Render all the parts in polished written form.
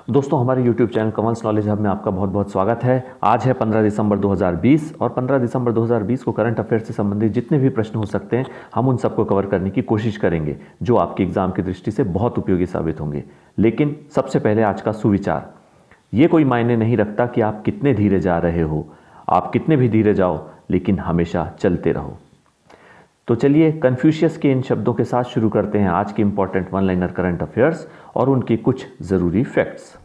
दोस्तों हमारे YouTube channel Kamal's knowledge hub में आपका बहुत बहुत स्वागत है। आज है 15 दिसंबर 2020 और 15 दिसंबर 2020 को करंट अफेयर से संबंधित जितने भी प्रश्न हो सकते हैं हम उन सबको कवर करने की कोशिश करेंगे जो आपके एग्जाम की दृष्टि से बहुत उपयोगी साबित होंगे। लेकिन सबसे पहले आज का सुविचार, ये कोई मायने नहीं रखता कि आप कितने धीरे जा रहे हो, आप कितने भी धीरे जाओ लेकिन हमेशा चलते रहो। तो चलिए कन्फ्यूशियस के इन शब्दों के साथ शुरू करते हैं आज के important one liner current affairs और उनके कुछ जरूरी फैक्ट्स।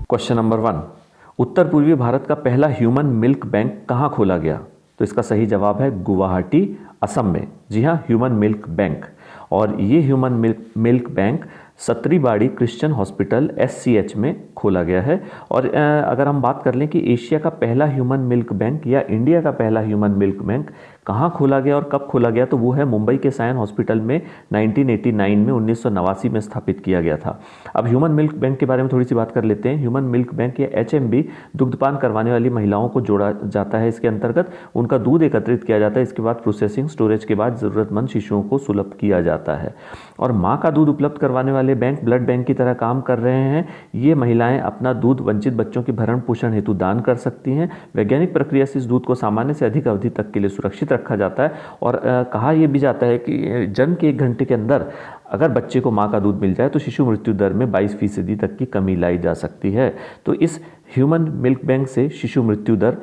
क्वेश्चन नंबर 1, उत्तर पूर्वी भारत का पहला ह्यूमन मिल्क बैंक कहां खोला गया? तो इसका सही जवाब है गुवाहाटी, असम में। जी हाँ, ह्यूमन मिल्क बैंक। और ये human milk bank Satribari Christian hospital SCH में खोला गया है। और अगर हम बात कर लें कि एशिया का पहला ह्यूमन मिल्क बैंक या इंडिया का पहला ह्यूमन मिल्क बैंक कहाँ खोला गया और कब खोला गया, तो वो है मुंबई के सायन हॉस्पिटल में 1989 में 1989 में स्थापित किया गया था। अब ह्यूमन मिल्क बैंक के बारे में थोड़ी सी बात कर लेते हैं। ह्यूमन मिल्क बैंक या HMB दुग्धपान करवाने वाली महिलाओं को जोड़ा जाता है। इसके अंतर्गत उनका दूध एकत्रित किया जाता है, इसके बाद प्रोसेसिंग स्टोरेज के बाद ज़रूरतमंद शिशुओं को सुलभ किया जाता है। और माँ का दूध उपलब्ध करवाने वाले बैंक ब्लड बैंक की तरह काम कर रहे हैं। ये महिलाएं अपना दूध वंचित बच्चों के भरण पोषण हेतु दान कर सकती हैं। वैज्ञानिक प्रक्रिया से इस दूध को सामान्य से अधिक अवधि तक के लिए सुरक्षित रखा जाता है। और कहा यह भी जाता है कि जन्म के 1 घंटे के अंदर अगर बच्चे को माँ का दूध मिल जाए तो शिशु मृत्यु दर में 22% तक की कमी लाई जा सकती है। तो इस ह्यूमन मिल्क बैंक से शिशु मृत्यु दर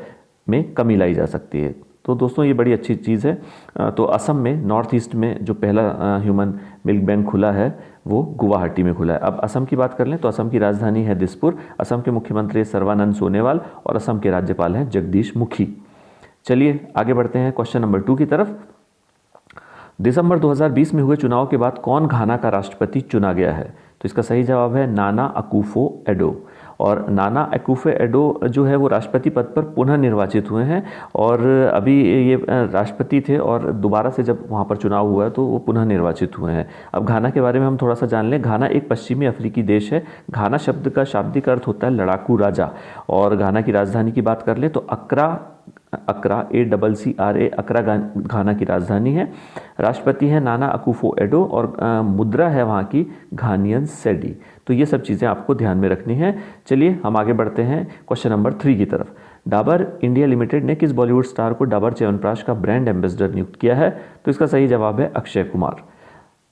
में कमी लाई जा सकती है। तो दोस्तों ये बड़ी अच्छी चीज़ है। तो असम में नॉर्थ ईस्ट में जो पहला ह्यूमन मिल्क बैंक खुला है वो गुवाहाटी में खुला है। अब असम की बात कर लें तो असम की राजधानी है दिसपुर। असम के मुख्यमंत्री सर्बानंद सोनोवाल और असम के राज्यपाल हैं जगदीश मुखी। चलिए आगे बढ़ते हैं क्वेश्चन नंबर 2 की तरफ। दिसंबर 2020 में हुए चुनाव के बाद कौन घाना का राष्ट्रपति चुना गया है? तो इसका सही जवाब है नाना अकुफो एडो। और नाना अकुफो एडो जो है वो राष्ट्रपति पद पर पुनः निर्वाचित हुए हैं। और अभी ये राष्ट्रपति थे और दोबारा से जब वहाँ पर चुनाव हुआ है तो वो पुनः निर्वाचित हुए हैं। अब घाना के बारे में हम थोड़ा सा जान लें। घाना एक पश्चिमी अफ्रीकी देश है। घाना शब्द का शाब्दिक अर्थ होता है लड़ाकू राजा। और घाना की राजधानी की बात कर लें तो अक्रा ACCRA अक्रा घाना की राजधानी है। राष्ट्रपति हैं नाना अकुफो एडो और मुद्रा है वहाँ की घानियन सेडी। तो ये सब चीज़ें आपको ध्यान में रखनी है। चलिए हम आगे बढ़ते हैं क्वेश्चन नंबर 3 की तरफ। डाबर इंडिया लिमिटेड ने किस बॉलीवुड स्टार को डाबर च्यवनप्राश का ब्रांड एम्बेसडर नियुक्त किया है? तो इसका सही जवाब है अक्षय कुमार।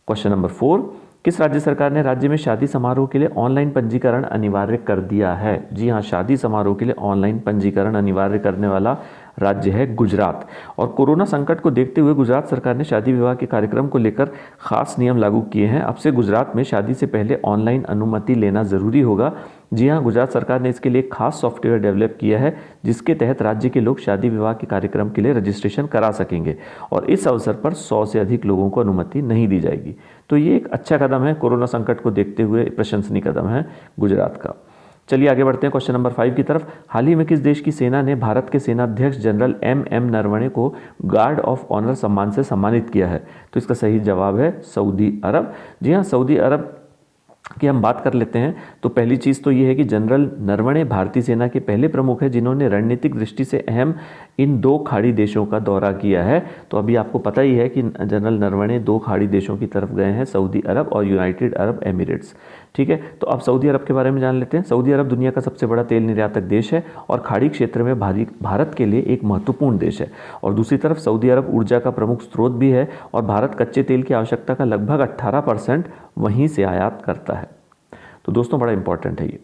क्वेश्चन नंबर 4, किस राज्य सरकार ने राज्य में शादी समारोह के लिए ऑनलाइन पंजीकरण अनिवार्य कर दिया है? जी हाँ, शादी समारोह के लिए ऑनलाइन पंजीकरण अनिवार्य करने वाला राज्य है गुजरात। और कोरोना संकट को देखते हुए गुजरात सरकार ने शादी विवाह के कार्यक्रम को लेकर खास नियम लागू किए हैं। अब से गुजरात में शादी से पहले ऑनलाइन अनुमति लेना ज़रूरी होगा। जी हाँ, गुजरात सरकार ने इसके लिए एक खास सॉफ्टवेयर डेवलप किया है जिसके तहत राज्य के लोग शादी विवाह के कार्यक्रम के लिए रजिस्ट्रेशन करा सकेंगे और इस अवसर पर 100 से अधिक लोगों को अनुमति नहीं दी जाएगी। तो ये एक अच्छा कदम है, कोरोना संकट को देखते हुए प्रशंसनीय कदम है गुजरात का। चलिए आगे बढ़ते हैं क्वेश्चन नंबर 5 की तरफ। हाल ही में किस देश की सेना ने भारत के सेनाध्यक्ष जनरल MM नरवणे को गार्ड ऑफ ऑनर सम्मान से सम्मानित किया है? तो इसका सही जवाब है सऊदी अरब। जी हाँ, सऊदी अरब की हम बात कर लेते हैं तो पहली चीज़ तो ये है कि जनरल नरवणे भारतीय सेना के पहले प्रमुख हैं जिन्होंने रणनीतिक दृष्टि से अहम इन 2 खाड़ी देशों का दौरा किया है। तो अभी आपको पता ही है कि जनरल नरवणे 2 खाड़ी देशों की तरफ गए हैं, सऊदी अरब और यूनाइटेड अरब एमिरेट्स। ठीक है, तो अब सऊदी अरब के बारे में जान लेते हैं। सऊदी अरब दुनिया का सबसे बड़ा तेल निर्यातक देश है और खाड़ी क्षेत्र में भारत के लिए एक महत्वपूर्ण देश है। और दूसरी तरफ सऊदी अरब ऊर्जा का प्रमुख स्रोत भी है और भारत कच्चे तेल की आवश्यकता का लगभग 18% वहीं से आयात करता है। तो दोस्तों बड़ा इंपॉर्टेंट है ये।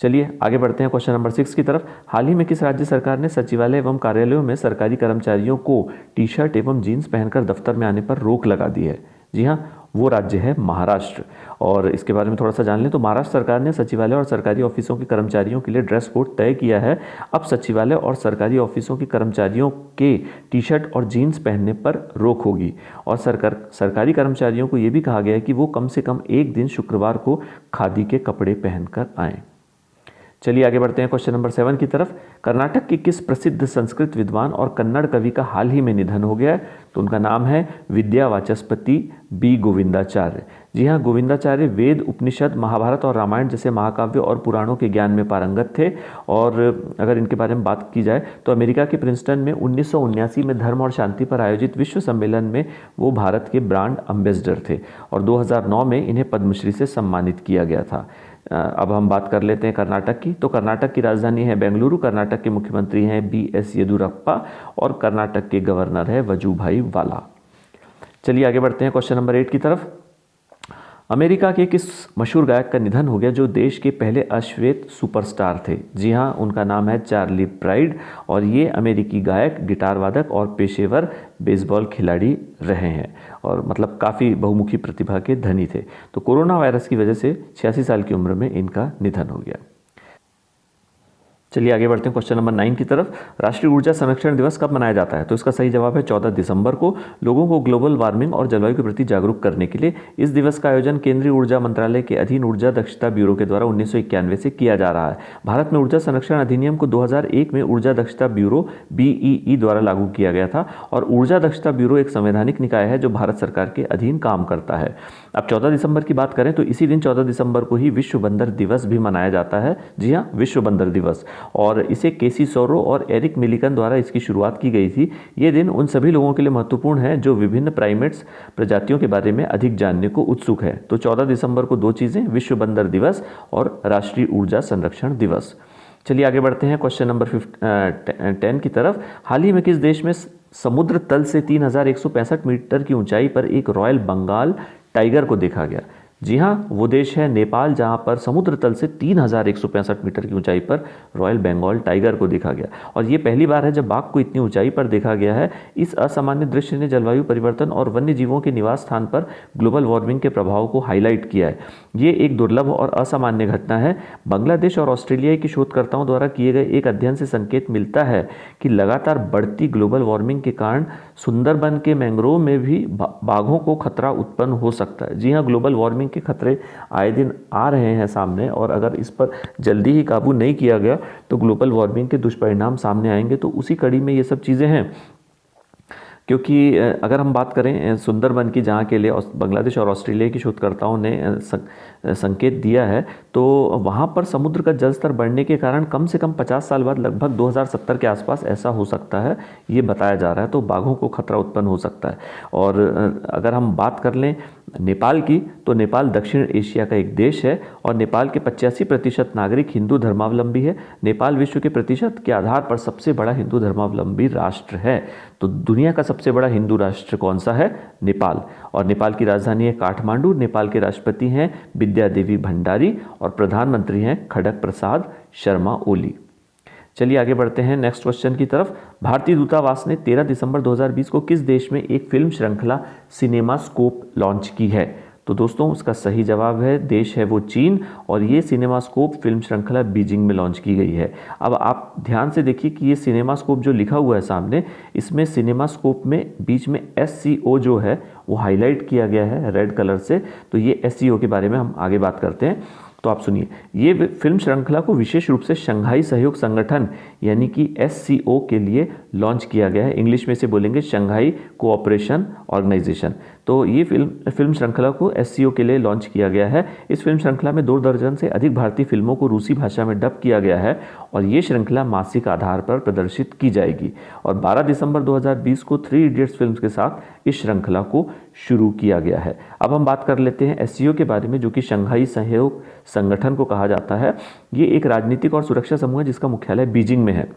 चलिए आगे बढ़ते हैं क्वेश्चन नंबर 6 की तरफ। हाल ही में किस राज्य सरकार ने सचिवालय एवं कार्यालयों में सरकारी कर्मचारियों को टी-शर्ट एवं जीन्स पहनकर दफ्तर में आने पर रोक लगा दी है? जी हाँ, वो राज्य है महाराष्ट्र। और इसके बारे में थोड़ा सा जान लें तो महाराष्ट्र सरकार ने सचिवालय और सरकारी ऑफिसों के कर्मचारियों के लिए ड्रेस कोड तय किया है। अब सचिवालय और सरकारी ऑफिसों के कर्मचारियों के टी-शर्ट और जीन्स पहनने पर रोक होगी। और सरकारी कर्मचारियों को ये भी कहा गया है कि वो कम से कम एक दिन शुक्रवार को खादी के कपड़े पहनकर आएँ। चलिए आगे बढ़ते हैं क्वेश्चन नंबर 7 की तरफ। कर्नाटक के किस प्रसिद्ध संस्कृत विद्वान और कन्नड़ कवि का हाल ही में निधन हो गया है? तो उनका नाम है विद्या वाचस्पति बी गोविंदाचार्य। जी हाँ, गोविंदाचार्य वेद, उपनिषद, महाभारत और रामायण जैसे महाकाव्य और पुराणों के ज्ञान में पारंगत थे। और अगर इनके बारे में बात की जाए तो अमेरिका के प्रिंसटन में 1979 में धर्म और शांति पर आयोजित विश्व सम्मेलन में वो भारत के ब्रांड एम्बेसडर थे और 2009 में इन्हें पद्मश्री से सम्मानित किया गया था। अब हम बात कर लेते हैं कर्नाटक की। तो कर्नाटक की राजधानी है बेंगलुरु, कर्नाटक के मुख्यमंत्री हैं BS येदियुरप्पा और कर्नाटक के गवर्नर है वजुभाई वाला। चलिए आगे बढ़ते हैं क्वेश्चन नंबर 8 की तरफ। अमेरिका के किस मशहूर गायक का निधन हो गया जो देश के पहले अश्वेत सुपरस्टार थे? जी हाँ, उनका नाम है चार्ली प्राइड और ये अमेरिकी गायक, गिटार वादक और पेशेवर बेसबॉल खिलाड़ी रहे हैं और मतलब काफ़ी बहुमुखी प्रतिभा के धनी थे। तो कोरोना वायरस की वजह से 86 साल की उम्र में इनका निधन हो गया। चलिए आगे बढ़ते हैं क्वेश्चन नंबर 9 की तरफ। राष्ट्रीय ऊर्जा संरक्षण दिवस कब मनाया जाता है? तो इसका सही जवाब है 14 दिसंबर को। लोगों को ग्लोबल वार्मिंग और जलवायु के प्रति जागरूक करने के लिए इस दिवस का आयोजन केंद्रीय ऊर्जा मंत्रालय के अधीन ऊर्जा दक्षता ब्यूरो के द्वारा 1991 से किया जा रहा है। भारत में ऊर्जा संरक्षण अधिनियम को 2001 में ऊर्जा दक्षता ब्यूरो BEE द्वारा लागू किया गया था और ऊर्जा दक्षता ब्यूरो एक संवैधानिक निकाय है जो भारत सरकार के अधीन काम करता है। अब 14 दिसंबर की बात करें तो इसी दिन 14 दिसंबर को ही विश्व बंदर दिवस भी मनाया जाता है। जी हाँ, विश्व बंदर दिवस, और इसे केसी सोरो और एरिक मिलिकन द्वारा इसकी शुरुआत की गई थी। ये दिन उन सभी लोगों के लिए महत्वपूर्ण है जो विभिन्न प्राइमेट्स प्रजातियों के बारे में अधिक जानने को उत्सुक है। तो 14 दिसंबर को दो चीज़ें, विश्व बंदर दिवस और राष्ट्रीय ऊर्जा संरक्षण दिवस। चलिए आगे बढ़ते हैं क्वेश्चन नंबर 10 की तरफ। हाल ही में किस देश में समुद्र तल से 3165 मीटर की ऊंचाई पर एक रॉयल बंगाल टाइगर को देखा गया? जी हाँ, वो देश है नेपाल, जहाँ पर समुद्र तल से 3165 मीटर की ऊंचाई पर रॉयल बंगाल टाइगर को देखा गया और ये पहली बार है जब बाघ को इतनी ऊंचाई पर देखा गया है। इस असामान्य दृश्य ने जलवायु परिवर्तन और वन्य जीवों के निवास स्थान पर ग्लोबल वार्मिंग के प्रभाव को हाईलाइट किया है। ये एक दुर्लभ और असामान्य घटना है। बांग्लादेश और ऑस्ट्रेलिया के शोधकर्ताओं द्वारा किए गए एक अध्ययन से संकेत मिलता है कि लगातार बढ़ती ग्लोबल वार्मिंग के कारण सुंदरबन के मैंग्रोव में भी बाघों को खतरा उत्पन्न हो सकता है। जी हाँ, ग्लोबल वार्मिंग के खतरे आए दिन आ रहे हैं सामने और अगर इस पर जल्दी ही काबू नहीं किया गया तो ग्लोबल वार्मिंग के दुष्परिणाम सामने आएंगे। तो उसी कड़ी में ये सब चीज़ें हैं, क्योंकि अगर हम बात करें सुंदरबन की, जहाँ के लिए बांग्लादेश और ऑस्ट्रेलिया के शोधकर्ताओं ने संकेत दिया है, तो वहाँ पर समुद्र का जल स्तर बढ़ने के कारण कम से कम 50 साल बाद लगभग 2070 के आसपास ऐसा हो सकता है, ये बताया जा रहा है। तो बाघों को खतरा उत्पन्न हो सकता है। और अगर हम बात कर लें नेपाल की, तो नेपाल दक्षिण एशिया का एक देश है और नेपाल के 85% नागरिक हिंदू धर्मावलंबी है। नेपाल विश्व के प्रतिशत के आधार पर सबसे बड़ा हिंदू धर्मावलंबी राष्ट्र है। तो दुनिया का सबसे बड़ा हिंदू राष्ट्र कौन सा है? नेपाल। और नेपाल की राजधानी है काठमांडू। नेपाल के राष्ट्रपति हैं विद्या देवी भंडारी और प्रधानमंत्री हैं खड़ग प्रसाद शर्मा ओली। चलिए आगे बढ़ते हैं नेक्स्ट क्वेश्चन की तरफ। भारतीय दूतावास ने 13 दिसंबर 2020 को किस देश में एक फिल्म श्रृंखला सिनेमास्कोप लॉन्च की है? तो दोस्तों उसका सही जवाब है, देश है वो चीन, और ये सिनेमास्कोप फिल्म श्रृंखला बीजिंग में लॉन्च की गई है। अब आप ध्यान से देखिए कि ये सिनेमास्कोप जो लिखा हुआ है सामने, इसमें सिनेमास्कोप में बीच में SCO जो है वो हाईलाइट किया गया है रेड कलर से। तो ये SCO के बारे में हम आगे बात करते हैं। तो आप सुनिए, ये फिल्म श्रृंखला को विशेष रूप से शंघाई सहयोग संगठन यानी कि SCO के लिए लॉन्च किया गया है। इंग्लिश में से बोलेंगे शंघाई कोऑपरेशन ऑर्गेनाइजेशन। तो ये फिल्म श्रृंखला को SCO के लिए लॉन्च किया गया है। इस फिल्म श्रृंखला में 2 दर्जन से अधिक भारतीय फिल्मों को रूसी भाषा में डब किया गया है और ये श्रृंखला मासिक आधार पर प्रदर्शित की जाएगी। और 12 दिसंबर 2020 को 3 इडियट्स फिल्म के साथ इस श्रृंखला को शुरू किया गया है। अब हम बात कर लेते हैं SCO के बारे में, जो कि शंघाई सहयोग संगठन को कहा जाता है। ये एक राजनीतिक और सुरक्षा समूह है जिसका मुख्यालय बीजिंग में है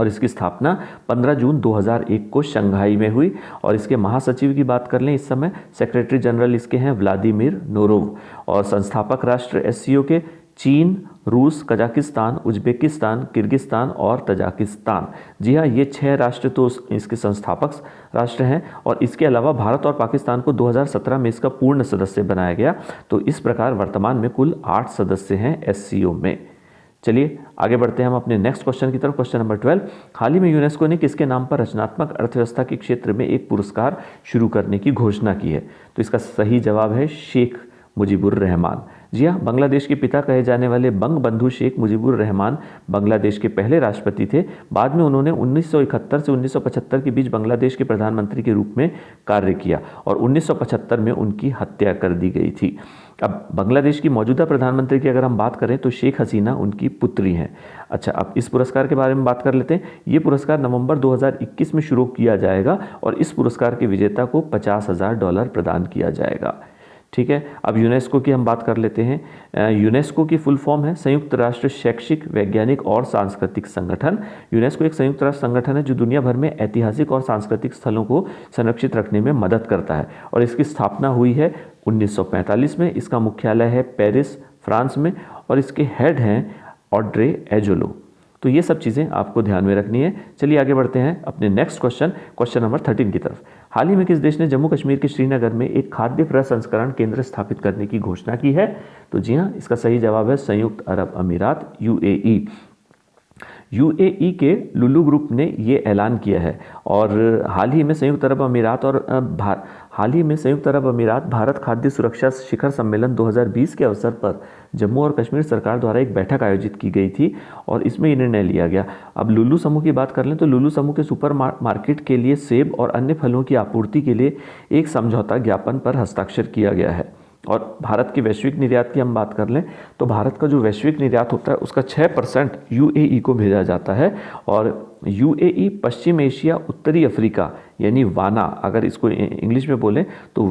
और इसकी स्थापना 15 जून 2001 को शंघाई में हुई। और इसके महासचिव की बात कर लें, इस समय सेक्रेटरी जनरल इसके हैं व्लादिमीर नोरोव। और संस्थापक राष्ट्र SCO के चीन, रूस, कजाकिस्तान, उज्बेकिस्तान, किर्गिस्तान और तजाकिस्तान। जी हाँ, ये 6 राष्ट्र तो इसके संस्थापक राष्ट्र हैं और इसके अलावा भारत और पाकिस्तान को 2017 में इसका पूर्ण सदस्य बनाया गया। तो इस प्रकार वर्तमान में कुल 8 सदस्य हैं SCO में। चलिए आगे बढ़ते हैं हम अपने नेक्स्ट क्वेश्चन की तरफ। Question number 12। हाल ही में यूनेस्को ने किसके नाम पर रचनात्मक अर्थव्यवस्था के क्षेत्र में एक पुरस्कार शुरू करने की घोषणा की है? तो इसका सही जवाब है शेख मुजीबुर रहमान। जी हाँ, बांग्लादेश के पिता कहे जाने वाले बंग बंधु शेख मुजीबुर रहमान बांग्लादेश के पहले राष्ट्रपति थे। बाद में उन्होंने 1971 से 1975 के बीच बांग्लादेश के प्रधानमंत्री के रूप में कार्य किया और 1975 में उनकी हत्या कर दी गई थी। अब बांग्लादेश की मौजूदा प्रधानमंत्री की अगर हम बात करें तो शेख हसीना उनकी पुत्री हैं। अच्छा, अब इस पुरस्कार के बारे में बात कर लेते हैं। ये पुरस्कार नवंबर 2021 में शुरू किया जाएगा और इस पुरस्कार के विजेता को $50,000 प्रदान किया जाएगा। ठीक है, अब यूनेस्को की हम बात कर लेते हैं। यूनेस्को की फुल फॉर्म है संयुक्त राष्ट्र शैक्षिक, वैज्ञानिक और सांस्कृतिक संगठन। यूनेस्को एक संयुक्त राष्ट्र संगठन है जो दुनिया भर में ऐतिहासिक और सांस्कृतिक स्थलों को संरक्षित रखने में मदद करता है और इसकी स्थापना हुई है 1945 में। इसका मुख्यालय है पेरिस, फ्रांस में और इसके हेड हैं ऑड्रे एजोलो। तो ये सब चीज़ें आपको ध्यान में रखनी है। चलिए आगे बढ़ते हैं अपने नेक्स्ट क्वेश्चन नंबर 13 की तरफ। हाल ही में किस देश ने जम्मू कश्मीर के श्रीनगर में एक खाद्य प्रसंस्करण केंद्र स्थापित करने की घोषणा की है? तो जी हाँ, इसका सही जवाब है संयुक्त अरब अमीरात, यूएई। यूएई के लुलु ग्रुप ने ये ऐलान किया है और हाल ही में संयुक्त अरब अमीरात भारत खाद्य सुरक्षा शिखर सम्मेलन 2020 के अवसर पर जम्मू और कश्मीर सरकार द्वारा एक बैठक आयोजित की गई थी और इसमें ये निर्णय लिया गया। अब लुलु समूह की बात कर लें तो लुलु समूह के सुपर मार्केट के लिए सेब और अन्य फलों की आपूर्ति के लिए एक समझौता ज्ञापन पर हस्ताक्षर किया गया है। और भारत की वैश्विक निर्यात की हम बात कर लें तो भारत का जो वैश्विक निर्यात होता है उसका 6% यूएई को भेजा जाता है और यूएई पश्चिम एशिया, उत्तरी अफ्रीका यानी वाना, अगर इसको इंग्लिश में बोलें तो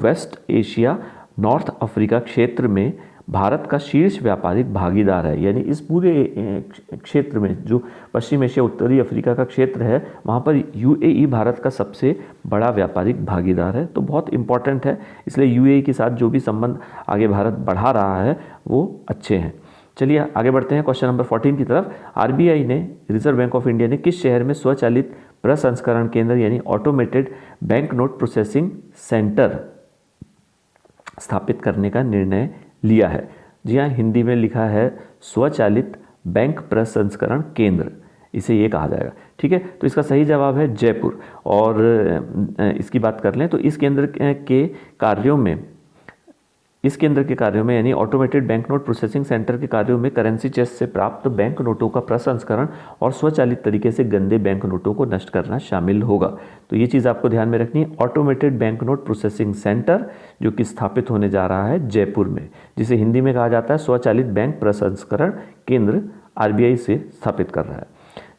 वेस्ट एशिया, नॉर्थ अफ्रीका क्षेत्र में भारत का शीर्ष व्यापारिक भागीदार है। यानी इस पूरे क्षेत्र में जो पश्चिम एशिया, उत्तरी अफ्रीका का क्षेत्र है वहाँ पर यूएई भारत का सबसे बड़ा व्यापारिक भागीदार है। तो बहुत इंपॉर्टेंट है, इसलिए यूएई के साथ जो भी संबंध आगे भारत बढ़ा रहा है वो अच्छे हैं। चलिए आगे बढ़ते हैं क्वेश्चन नंबर 14 की तरफ। आरबीआई ने, रिजर्व बैंक ऑफ इंडिया ने किस शहर में स्वचालित प्रसंस्करण केंद्र यानी automated bank note processing centre स्थापित करने का निर्णय लिया है? जी हाँ, हिंदी में लिखा है स्वचालित बैंक प्रसंस्करण केंद्र, इसे ये कहा जाएगा। ठीक है, तो इसका सही जवाब है जयपुर। और इसकी बात कर लें तो इस केंद्र के कार्यों में यानी automated bank note processing centre के कार्यों में करेंसी चेस्ट से प्राप्त बैंक नोटों का प्रसंस्करण और स्वचालित तरीके से गंदे बैंक नोटों को नष्ट करना शामिल होगा। तो ये चीज़ आपको ध्यान में रखनी है। Automated bank note processing centre जो कि स्थापित होने जा रहा है जयपुर में, जिसे हिंदी में कहा जाता है स्वचालित बैंक प्रसंस्करण केंद्र, आरबीआई से स्थापित कर रहा है।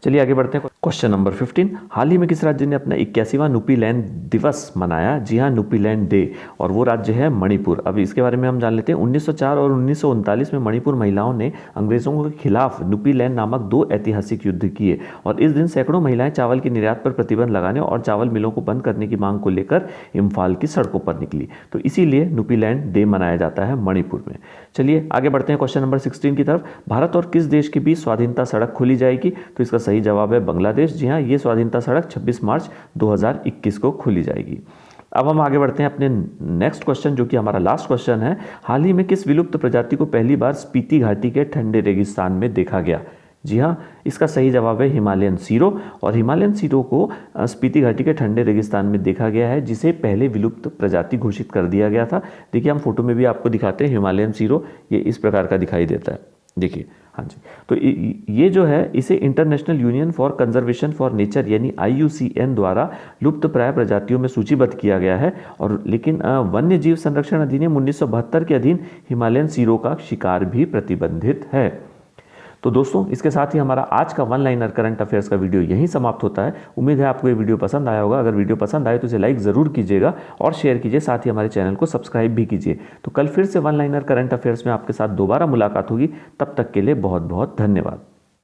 चलिए आगे बढ़ते हैं क्वेश्चन नंबर 15। हाल ही में किस राज्य ने अपना 81वां नुपीलैंड दिवस मनाया? जी हाँ, नुपीलैंड डे, और वो राज्य है मणिपुर। अब इसके बारे में हम जान लेते हैं। 1904 और 1939 में मणिपुर महिलाओं ने अंग्रेजों के खिलाफ नुपीलैंड नामक 2 ऐतिहासिक युद्ध किए और इस दिन सैकड़ों महिलाएं चावल की निर्यात पर प्रतिबंध लगाने और चावल मिलों को बंद करने की मांग को लेकर इम्फाल की सड़कों पर निकली। तो इसीलिए नुपीलैंड डे मनाया जाता है मणिपुर में। चलिए आगे बढ़ते हैं क्वेश्चन नंबर 16 की तरफ। भारत और किस देश के बीच स्वाधीनता सड़क खोली जाएगी? तो इसका सही जवाब है बांग्लादेश। जी हाँ, ये स्वाधीनता सड़क 26 मार्च 2021 को खोली जाएगी। अब हम आगे बढ़ते हैं अपने नेक्स्ट क्वेश्चन, जो कि हमारा लास्ट क्वेश्चन है। हाल ही में किस विलुप्त प्रजाति को पहली बार स्पीति घाटी के ठंडे रेगिस्तान में देखा गया? जी हाँ, इसका सही जवाब है हिमालयन सीरो, और हिमालयन सीरो को स्पीति घाटी के ठंडे रेगिस्तान में देखा गया है, जिसे पहले विलुप्त प्रजाति घोषित कर दिया गया था। देखिए हम फोटो में भी आपको दिखाते हैं हिमालयन सीरो, ये इस प्रकार का दिखाई देता है। देखिए, हाँ जी, तो ये जो है इसे international union for conservation for nature यानी IUCN द्वारा लुप्त प्राय प्रजातियों में सूचीबद्ध किया गया है। और लेकिन वन्य जीव संरक्षण अधिनियम 1972 के अधीन हिमालयन सीरो का शिकार भी प्रतिबंधित है। तो दोस्तों, इसके साथ ही हमारा आज का वन लाइनर करंट अफेयर्स का वीडियो यहीं समाप्त होता है। उम्मीद है आपको ये वीडियो पसंद आया होगा। अगर वीडियो पसंद आए तो इसे लाइक ज़रूर कीजिएगा और शेयर कीजिए, साथ ही हमारे चैनल को सब्सक्राइब भी कीजिए। तो कल फिर से वन लाइनर करंट अफेयर्स में आपके साथ दोबारा मुलाकात होगी। तब तक के लिए बहुत बहुत धन्यवाद।